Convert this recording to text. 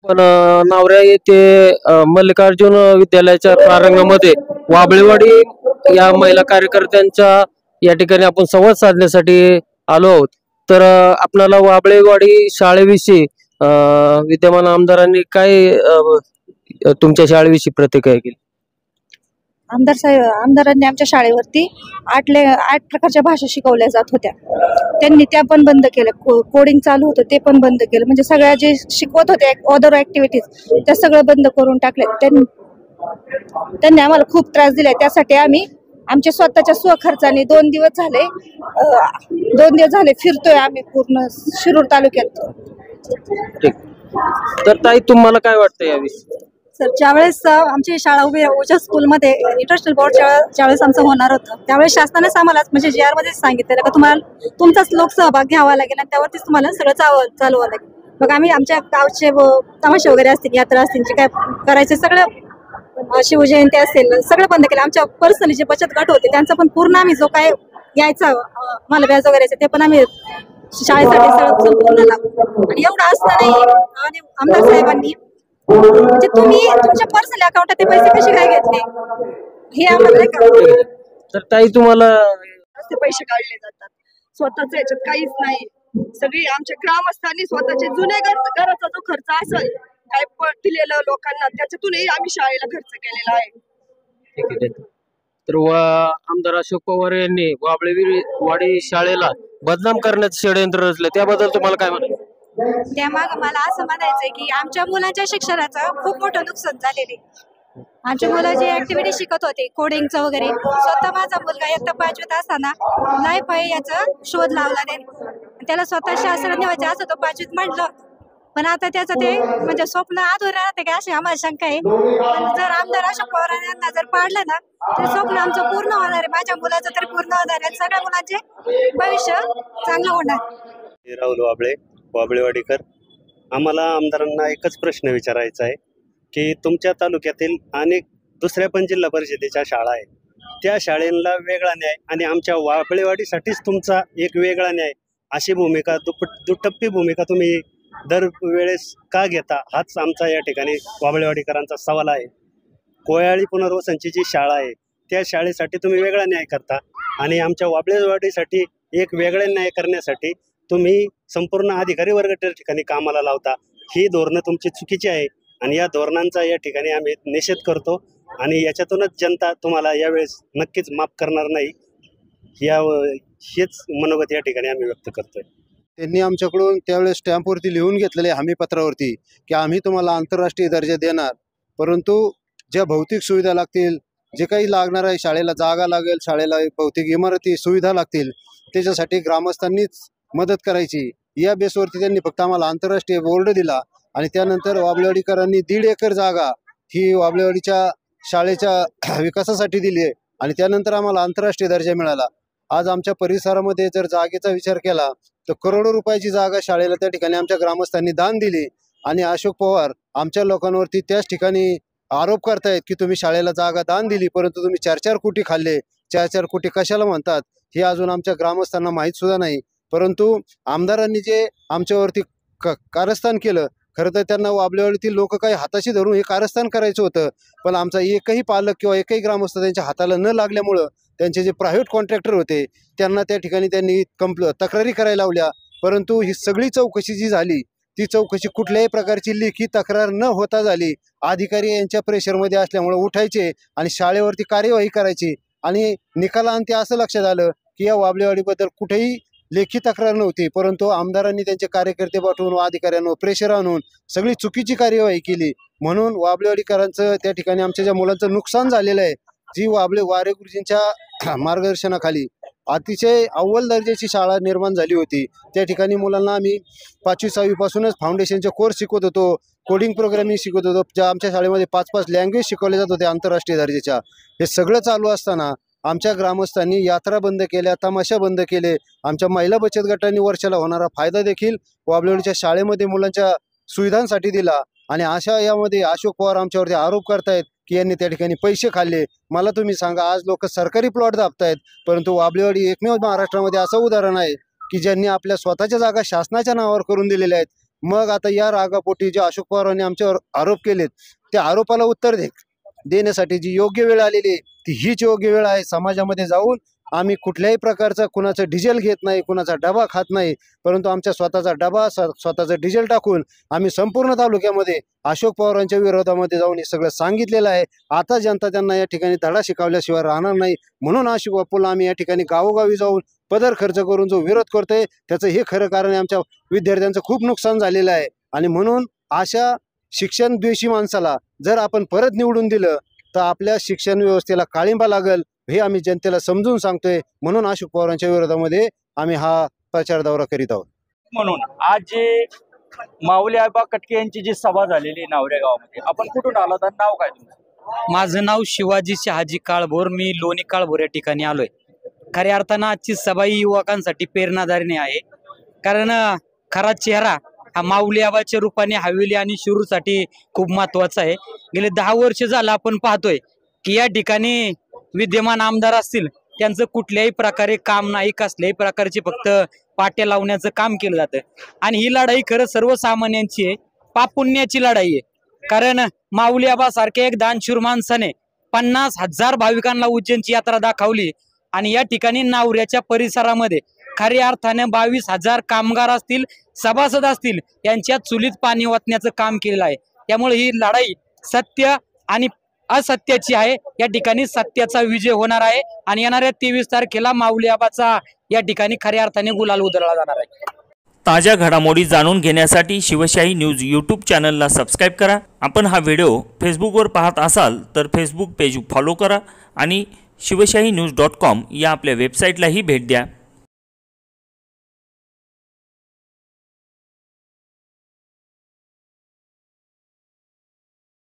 पण नावऱ्या येथे मल्लिकार्जुन विद्यालयाच्या प्रांगणामध्ये वाबळेवाडी या महिला कार्यकर्त्यांच्या या ठिकाणी आपण संवाद साधण्यासाठी आलो आहोत. तर आपणाला वाबळेवाडी शाळेविषयी विद्यमान आमदारांनी काय तुमच्या शाळेविषयी प्रतिक्रिया केली? आमदारांनी आमच्या शाळेवरती 8 प्रकारच्या भाषा शिकवल्या जात होत्या. त्यांनी त्या पण बंद केल्या. कोडिंग चालू होतं ते पण बंद केलं. म्हणजे सगळ्या जे शिकवत होते अदर ऍक्टिव्हिटीज त्या सगळं बंद करून टाकले. त्यांनी आम्हाला खूप त्रास दिलाय. त्यासाठी आम्ही आमच्या स्वतःच्या स्वखर्चाने 2 दिवस झाले फिरतोय आम्ही पूर्ण शिरूर तालुक्यात. ठीक. तर ताई तुम्हाला काय वाटतं याविषयी? सर, ज्यावेळेस आमची शाळा उभी ओझा स्कूलमध्ये इंटरनॅशनल बोर्ड ज्यावेळेस आमचं होणार होतं त्यावेळेस शासनानेच आम्हाला म्हणजे JR मध्ये सांगितलेलं का तुम्हाला तुमचाच लोकसहभाग घ्यावा लागेल आणि त्यावरतीच तुम्हाला सगळं चालवावं लागेल. मग आम्ही आमच्या गावचे तमाशे वगैरे असतील, यात्रा असतील, जे काय करायचे सगळं शिवजयंती असेल सगळं बंद केलं. आमच्या पर्सनली जे बचत गट होते त्यांचा पण पूर्ण आम्ही जो काय यायचा मला व्याज वगैरे ते पण आम्ही शाळेसाठी सगळं संपूर्ण लागलो. आणि एवढं असतानाही आणि आमदार साहेबांनी म्हणजे तुम्ही तुमच्या पर्सनल अकाउंटात ते पैसे कसे काय घेतले हे आम्हाला तर ताई तुम्हाला पैसे काढले जातात. स्वतःच याच्यात काहीच नाही. सगळी आमच्या ग्रामस्थांनी स्वतःचे जुने घराचा जो खर्च असेल काय दिलेलं लोकांना त्याच्यातूनही आम्ही शाळेला खर्च केलेला आहे. ठीक आहे. तर आमदार अशोक पवार यांनी वाबळेवाडी शाळेला बदनाम करण्याचं षडयंत्र रचलं, त्याबद्दल तुम्हाला काय म्हणायचं? त्यामाग मला असं म्हणायचंय की आमच्या मुलांच्या शिक्षणाचं खूप मोठं नुकसान झालेले. आमच्या मुलं जे ऍक्टिव्हिटी शिकत होते कोडिंगचं वगैरे, स्वतः माझा मुलगा इयत्ता 5वीत असताना लाईफ आहे याचा शोध लावला त्यांनी. त्याला स्वतः शास्त्र निवायचं असं तो 5वीत म्हटलं, पण आता त्याचं ते म्हणजे स्वप्न अधुरं राहते का अशी आम्हाला शंका आहे. पण जर आमदार अशोक पवार यांना जर पाडलं ना ते स्वप्न आमचं पूर्ण होणार आहे. माझ्या मुलाचं तरी पूर्ण होणार आहे. सगळ्या मुलांचे भविष्य चांगलं होणार. राहुल वाबळेवाडीकर. आम्हाला आमदारांना एकच प्रश्न विचारायचा आहे की तुमच्या तालुक्यातील अनेक दुसऱ्या पण जिल्हा परिषदेच्या शाळा आहेत, त्या शाळेला वेगळा न्याय आणि आमच्या वाबळेवाडीसाठीच तुमचा एक वेगळा न्याय अशी भूमिका दुटप्पी भूमिका तुम्ही दरवेळेस का घेता, हाच आमचा या ठिकाणी वाबळेवाडीकरांचा सवाल आहे. कोयाळी पुनर्वसनची जी शाळा आहे त्या शाळेसाठी तुम्ही वेगळा न्याय करता आणि आमच्या वाबळेवाडीसाठी एक वेगळा न्याय करण्यासाठी तुम्ही संपूर्ण अधिकारी वर्ग त्या ठिकाणी कामाला लावता. ही धोरणं तुमची चुकीची आहे आणि या धोरणांचा या ठिकाणी आम्ही निषेध करतो आणि याच्यातूनच जनता तुम्हाला यावेळेस नक्कीच माफ करणार नाही. हेच मनोगत या ठिकाणी आम्ही व्यक्त करतोय. त्यांनी आमच्याकडून त्यावेळेस स्टॅम्पवरती लिहून घेतलेले हमीपत्रावरती की आम्ही तुम्हाला आंतरराष्ट्रीय दर्जा देणार, परंतु ज्या भौतिक सुविधा लागतील, जे काही लागणार आहे, शाळेला जागा लागेल, शाळेला भौतिक इमारती सुविधा लागतील, त्याच्यासाठी ग्रामस्थांनीच मदत करायची. या बेसवरती त्यांनी फक्त आम्हाला आंतरराष्ट्रीय बोर्ड दिला आणि त्यानंतर वाबळेवाडीकरांनी 1.5 एकर जागा ही वाबळेवाडीच्या शाळेच्या विकासासाठी दिली आहे आणि त्यानंतर आम्हाला आंतरराष्ट्रीय दर्जा मिळाला. आज आमच्या परिसरामध्ये जर जागेचा विचार केला तर करोडो रुपयाची जागा शाळेला त्या ठिकाणी आमच्या ग्रामस्थांनी दान दिली आणि अशोक पवार आमच्या लोकांवरती त्याच ठिकाणी आरोप करतायत की तुम्ही शाळेला जागा दान दिली परंतु तुम्ही 4-4 कोटी खाल्ले. 4-4 कोटी कशाला म्हणतात हे अजून आमच्या ग्रामस्थांना माहीत सुद्धा नाही. परंतु आमदारांनी जे आमच्यावरती कारस्थान केलं, खरं तर त्यांना वाबळेवाडीतील लोक काही हाताशी धरून हे कारस्थान करायचं होतं, पण आमचा एकही पालक किंवा एकही ग्रामस्थ त्यांच्या हाताला न लागल्यामुळं त्यांचे जे प्रायव्हेट कॉन्ट्रॅक्टर होते त्यांना त्या ठिकाणी त्यांनी तक्रारी करायला लावल्या. परंतु ही सगळी चौकशी जी झाली ती चौकशी कुठल्याही प्रकारची लेखी तक्रार न होता झाली. अधिकारी यांच्या प्रेशरमध्ये असल्यामुळे उठायचे आणि शाळेवरती कार्यवाही करायची आणि निकालांती असं लक्षात आलं की या वाबळेवाडीबद्दल कुठेही लेखी तक्रार नव्हती, परंतु आमदारांनी त्यांचे कार्यकर्ते पाठवून अधिकाऱ्यांवर प्रेशर आणून सगळी चुकीची कार्यवाही केली. म्हणून वाबळेवाडीकरांचं त्या ठिकाणी आमच्या ज्या मुलांचं नुकसान झालेलं आहे, जी वारे गुरुजींच्या मार्गदर्शनाखाली अतिशय अव्वल दर्जाची शाळा निर्माण झाली होती, त्या ठिकाणी मुलांना आम्ही 5वी-6वी पासूनच फाउंडेशनचे कोर्स शिकवत होतो, कोडिंग प्रोग्रामिंग शिकवत होतो, ज्या आमच्या शाळेमध्ये 5-5 लँग्वेज शिकवले जात होते आंतरराष्ट्रीय दर्जाच्या. हे सगळं चालू असताना आमच्या ग्रामस्थांनी यात्रा बंद केल्या, तमाशा बंद केले. आमच्या महिला बचत गटांनी वर्षाला होणारा फायदा देखील वाबळेवाडीच्या शाळेमध्ये मुलांच्या सुविधांसाठी दिला आणि अशा यामध्ये अशोक पवार आमच्यावरती आरोप करतायत की यांनी त्या ठिकाणी पैसे खाल्ले. मला तुम्ही सांगा, आज लोक सरकारी प्लॉट दाबतायत, परंतु वाबळेवाडी एकमेव महाराष्ट्रामध्ये असं उदाहरण आहे की ज्यांनी आपल्या स्वतःच्या जागा शासनाच्या नावावर करून दिलेल्या आहेत. मग आता या रागापोटी जे अशोक पवारांनी आमच्यावर आरोप केलेत त्या आरोपाला उत्तर देण्यासाठी जी योग्य वेळ आलेली आहे ती हीच योग्य वेळ आहे. समाजामध्ये जाऊन आम्ही कुठल्याही प्रकारचा कुणाचं डिझेल घेत नाही, कुणाचा डबा खात नाही, परंतु आमच्या स्वतःचा डबा स्वतःचं डिझेल टाकून आम्ही संपूर्ण तालुक्यामध्ये अशोक पवारांच्या विरोधामध्ये जाऊन हे सगळं सांगितलेलं आहे. आता जनता त्यांना या ठिकाणी धडा शिकवल्याशिवाय राहणार नाही. म्हणून अशोक बापूला आम्ही या ठिकाणी गावोगावी जाऊन पदर खर्च करून जो विरोध करतोय त्याचं हे खरं कारण आहे. आमच्या विद्यार्थ्यांचं खूप नुकसान झालेलं आहे आणि म्हणून अशा शिक्षण द्वेषी माणसाला जर आपण परत निवडून दिलं तर आपल्या शिक्षण व्यवस्थेला काळिंबा लागेल हे आम्ही जनतेला समजून सांगतोय. म्हणून अशोक पवारांच्या विरोधामध्ये आम्ही हा प्रचार दौरा करीत आहोत. म्हणून आज जे माऊली आबा कटके यांची जी सभा झालेली नावरे गावामध्ये, आपण कुठून आलात आणि नाव काय तुमचं? माझं नाव शिवाजी शहाजी काळभोर, मी लोणी काळभोर या ठिकाणी आलोय. खऱ्या अर्थानं आजची सभा ही युवकांसाठी प्रेरणादायी आहे, कारण खरा चेहरा हा माऊली आबाच्या रूपाने हवेली आणि शिरूरसाठी खूप महत्वाचा आहे. गेले 10 वर्ष झालं आपण पाहतोय की या ठिकाणी विद्यमान आमदार असतील त्यांचं कुठल्याही प्रकारे काम नाही, कसल्याही प्रकारचे फक्त पाट्या लावण्याचं काम केलं जातं. आणि ही लढाई खरं सर्वसामान्यांची आहे, पापुण्याची लढाई आहे. कारण माऊली आबा सारख्या एक दानशूर माणसाने 50,000 भाविकांना उज्जैनची यात्रा दाखवली आणि या ठिकाणी नावऱ्याच्या परिसरामध्ये खऱ्या अर्थाने 22,000 कामगार असतील, सभासद असतील, यांच्या चुलीत पाणी ओतण्याचं काम केलेलं आहे. त्यामुळे ही लढाई सत्य आणि असत्याची आहे. या ठिकाणी सत्याचा विजय होणार आहे आणि येणाऱ्या 23 तारखेला माऊली आबाचा या ठिकाणी खऱ्या अर्थाने गुलाल उधळला जाणार आहे. ताज्या घडामोडी जाणून घेण्यासाठी शिवशाही न्यूज यूट्यूब चॅनलला सबस्क्राईब करा. आपण हा व्हिडिओ फेसबुकवर पाहत असाल तर फेसबुक पेज फॉलो करा आणि शिवशाही न्यूज.com या आपल्या वेबसाईटलाही भेट द्या.